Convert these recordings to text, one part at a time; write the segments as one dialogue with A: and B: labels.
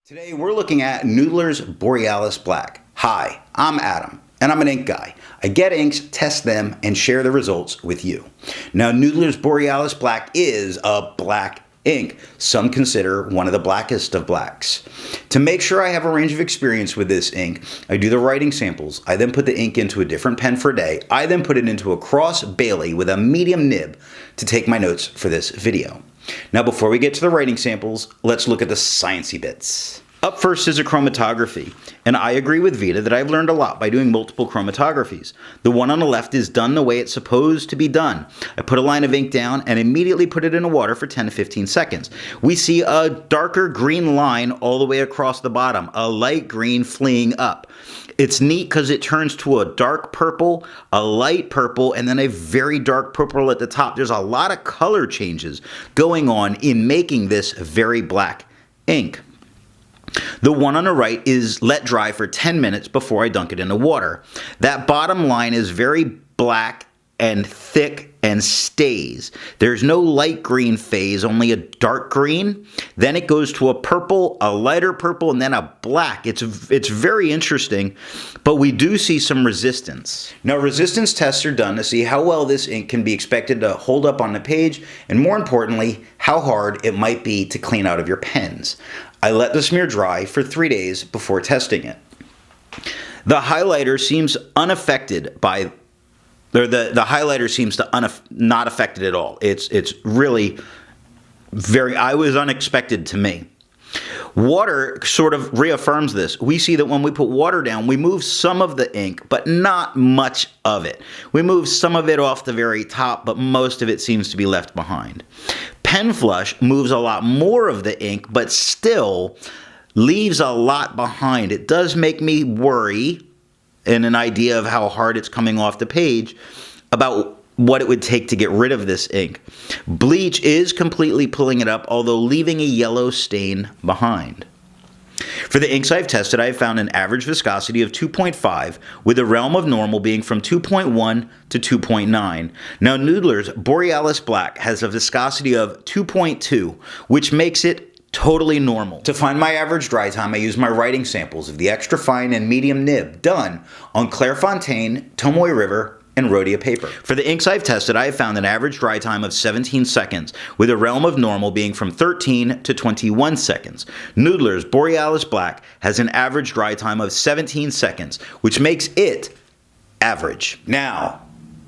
A: Today we're looking at Noodler's Borealis Black. Hi, I'm Adam, and I'm an ink guy. I get inks, test them, and share the results with you. Now Noodler's Borealis Black is a black ink. Some consider one of the blackest of blacks. To make sure I have a range of experience with this ink, I do the writing samples. I then put the ink into a different pen for a day. I then put it into a Cross Baily with a medium nib to take my notes for this video. Now before we get to the writing samples, let's look at the sciencey bits. Up first is a chromatography, and I agree with Vita that I've learned a lot by doing multiple chromatographies. The one on the left is done the way it's supposed to be done. I put a line of ink down and immediately put it in the water for 10 to 15 seconds. We see a darker green line all the way across the bottom, a light green fleeing up. It's neat because it turns to a dark purple, a light purple, and then a very dark purple at the top. There's a lot of color changes going on in making this very black ink. The one on the right is let dry for 10 minutes before I dunk it in the water. That bottom line is very black and thick and stays. There's no light green phase, only a dark green. Then it goes to a purple, a lighter purple, and then a black. It's very interesting, but we do see some resistance. Now resistance tests are done to see how well this ink can be expected to hold up on the page, and more importantly, how hard it might be to clean out of your pens. I let the smear dry for 3 days before testing it. The highlighter seems unaffected by, or the highlighter seems to not affected at all. It's really I was unexpected to me. Water sort of reaffirms this. We see that when we put water down, we move some of the ink, but not much of it. We move some of it off the very top, but most of it seems to be left behind. Pen Flush moves a lot more of the ink, but still leaves a lot behind. It does make me worry, in an idea of how hard it's coming off the page, about what it would take to get rid of this ink. Bleach is completely pulling it up, although leaving a yellow stain behind. For the inks I've tested, I've found an average viscosity of 2.5, with the realm of normal being from 2.1 to 2.9. Now Noodler's Borealis Black has a viscosity of 2.2, which makes it totally normal. To find my average dry time, I use my writing samples of the extra fine and medium nib done on Clairefontaine, Tomoe River, and Rhodia paper. For the inks I've tested, I have found an average dry time of 17 seconds, with a realm of normal being from 13 to 21 seconds. Noodler's Borealis Black has an average dry time of 17 seconds, which makes it average. Now,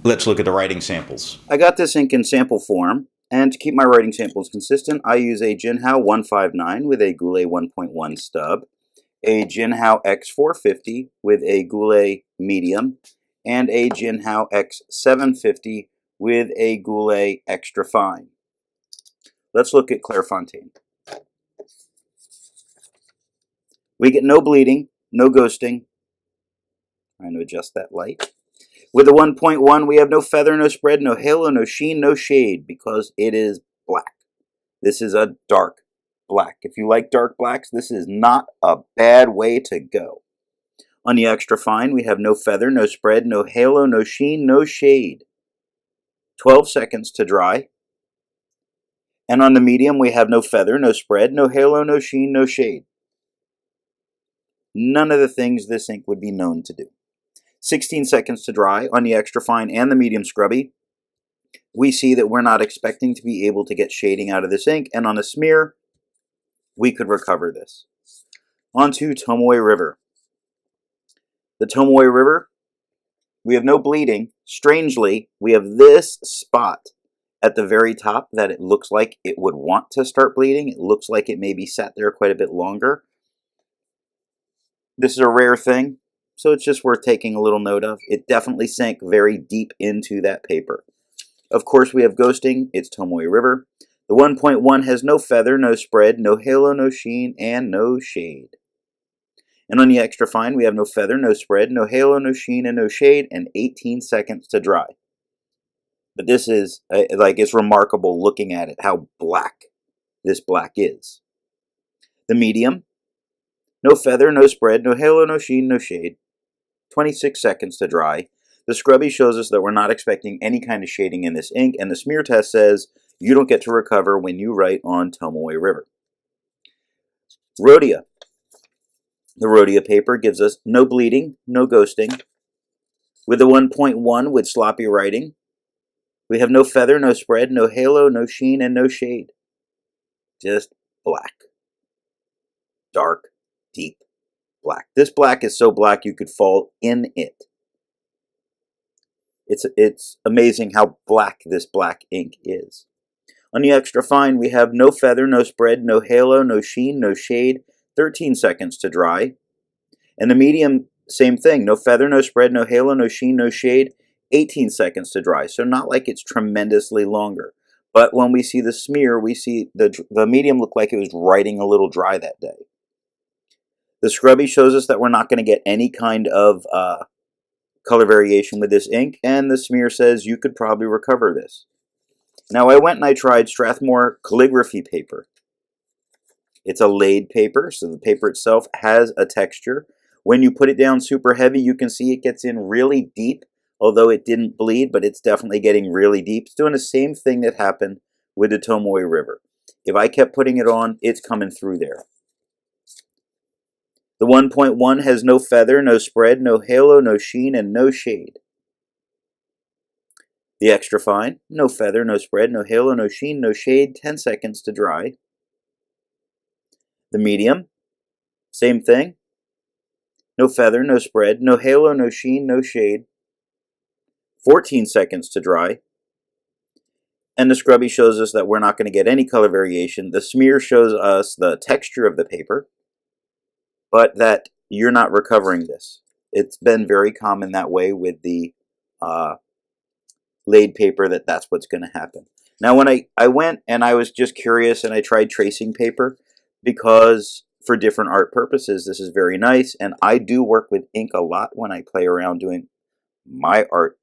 A: let's look at the writing samples. I got this ink in sample form, and to keep my writing samples consistent, I use a Jinhao 159 with a Goulet 1.1 stub, a Jinhao X450 with a Goulet medium, and a Jinhao X750 with a Goulet extra fine. Let's look at Clairefontaine. We get no bleeding, no ghosting. Trying to adjust that light. With the 1.1, we have no feather, no spread, no halo, no sheen, no shade, because it is black. This is a dark black. If you like dark blacks, this is not a bad way to go. On the extra fine, we have no feather, no spread, no halo, no sheen, no shade. 12 seconds to dry. And on the medium, we have no feather, no spread, no halo, no sheen, no shade. None of the things this ink would be known to do. 16 seconds to dry on the extra fine and the medium scrubby. We see that we're not expecting to be able to get shading out of this ink, and on a smear, we could recover this. On to Tomoe River. The Tomoe River, we have no bleeding. Strangely, we have this spot at the very top that it looks like it would want to start bleeding. It looks like it maybe sat there quite a bit longer. This is a rare thing, so it's just worth taking a little note of. It definitely sank very deep into that paper. Of course, we have ghosting. It's Tomoe River. The 1.1 has no feather, no spread, no halo, no sheen, and no shade. And on the extra fine, we have no feather, no spread, no halo, no sheen, and no shade, and 18 seconds to dry. But this is, it's remarkable looking at it, how black this black is. The medium, no feather, no spread, no halo, no sheen, no shade. 26 seconds to dry. The scrubby shows us that we're not expecting any kind of shading in this ink, and the smear test says you don't get to recover when you write on Tomoe River. Rhodia.
B: The Rhodia paper gives us no bleeding, no ghosting. With the 1.1 with sloppy writing, we have no feather, no spread, no halo, no sheen, and no shade. Just black. Dark, deep black. This black is so black you could fall in it. It's amazing how black this black ink is. On the extra fine, we have no feather, no spread, no halo, no sheen, no shade, 13 seconds to dry. And the medium, same thing, no feather, no spread, no halo, no sheen, no shade, 18 seconds to dry. So not like it's tremendously longer. But when we see the smear, we see the medium look like it was writing a little dry that day. The scrubby shows us that we're not going to get any kind of color variation with this ink, and the smear says you could probably recover this. Now I went and I tried Strathmore calligraphy paper. It's a laid paper, so the paper itself has a texture. When you put it down super heavy, you can see it gets in really deep, although it didn't bleed, but it's definitely getting really deep. It's doing the same thing that happened with the Tomoe River. If I kept putting it on, it's coming through there. The 1.1 has no feather, no spread, no halo, no sheen, and no shade. The extra fine, no feather, no spread, no halo, no sheen, no shade, 10 seconds to dry. The medium, same thing. No feather, no spread, no halo, no sheen, no shade. 14 seconds to dry. And the scrubby shows us that we're not going to get any color variation. The smear shows us the texture of the paper, but that you're not recovering this. It's been very common that way with the laid paper, that's what's going to happen. Now when I went and I was just curious and I tried tracing paper, because for different art purposes this is very nice, and I do work with ink a lot when I play around doing my art,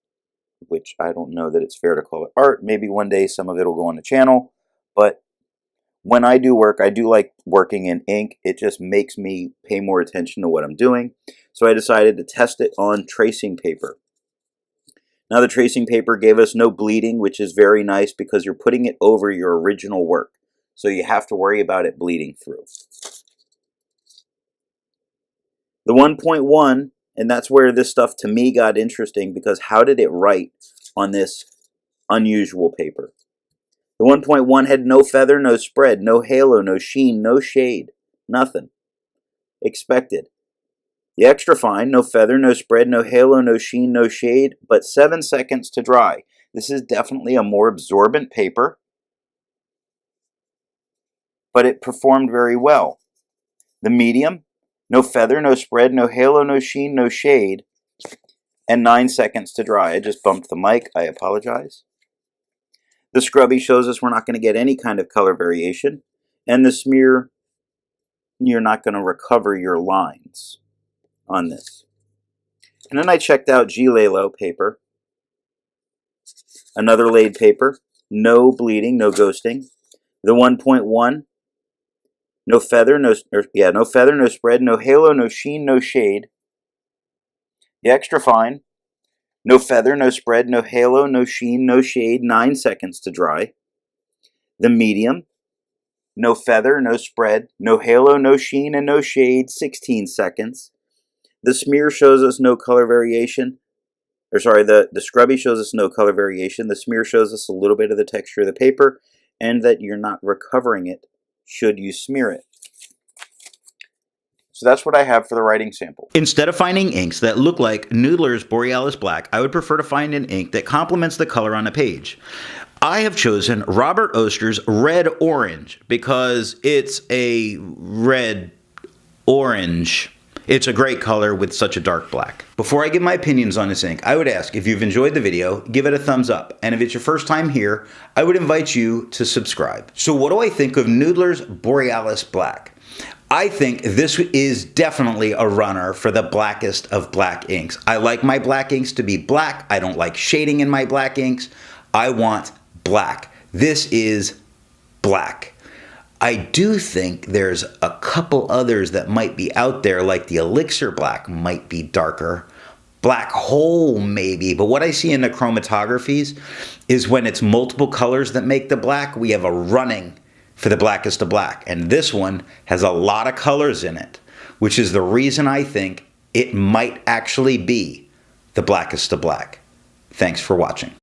B: which I don't know that it's fair to call it art. Maybe one day some of it will go on the channel, but when I do work, I do like working in ink. It just makes me pay more attention to what I'm doing. So I decided to test it on tracing paper. Now the tracing paper gave us no bleeding, which is very nice because you're putting it over your original work. So you have to worry about it bleeding through. The 1.1, and that's where this stuff to me got interesting, because how did it write on this unusual paper? The 1.1 had no feather, no spread, no halo, no sheen, no shade, nothing. Expected. The extra fine, no feather, no spread, no halo, no sheen, no shade, but 7 seconds to dry. This is definitely a more absorbent paper, but it performed very well. The medium, no feather, no spread, no halo, no sheen, no shade, and 9 seconds to dry. I just bumped the mic, I apologize. The scrubby shows us we're not going to get any kind of color variation, and the smear, you're not going to recover your lines on this. And then I checked out G-Lalo paper, another laid paper, no bleeding, no ghosting. The 1.1, no feather, no feather, no spread, no halo, no sheen, no shade. The extra fine, no feather, no spread, no halo, no sheen, no shade, 9 seconds to dry. The medium, no feather, no spread, no halo, no sheen, and no shade, 16 seconds. The smear shows us no color variation. The scrubby shows us no color variation. The smear shows us a little bit of the texture of the paper, and that you're not recovering it should you smear it. So that's what I have for the writing sample.
A: Instead of finding inks that look like Noodler's Borealis Black, I would prefer to find an ink that complements the color on a page. I have chosen Robert Oster's Red Orange because it's a red orange. It's a great color with such a dark black. Before I give my opinions on this ink, I would ask if you've enjoyed the video, give it a thumbs up. And if it's your first time here, I would invite you to subscribe. So what do I think of Noodler's Borealis Black? I think this is definitely a runner for the blackest of black inks. I like my black inks to be black. I don't like shading in my black inks. I want black. This is black. I do think there's a couple others that might be out there, like the Elixir Black might be darker. Black Hole maybe, but what I see in the chromatographies is when it's multiple colors that make the black, we have a running for the blackest of black. And this one has a lot of colors in it. which is the reason I think it might actually be the blackest of black. Thanks for watching.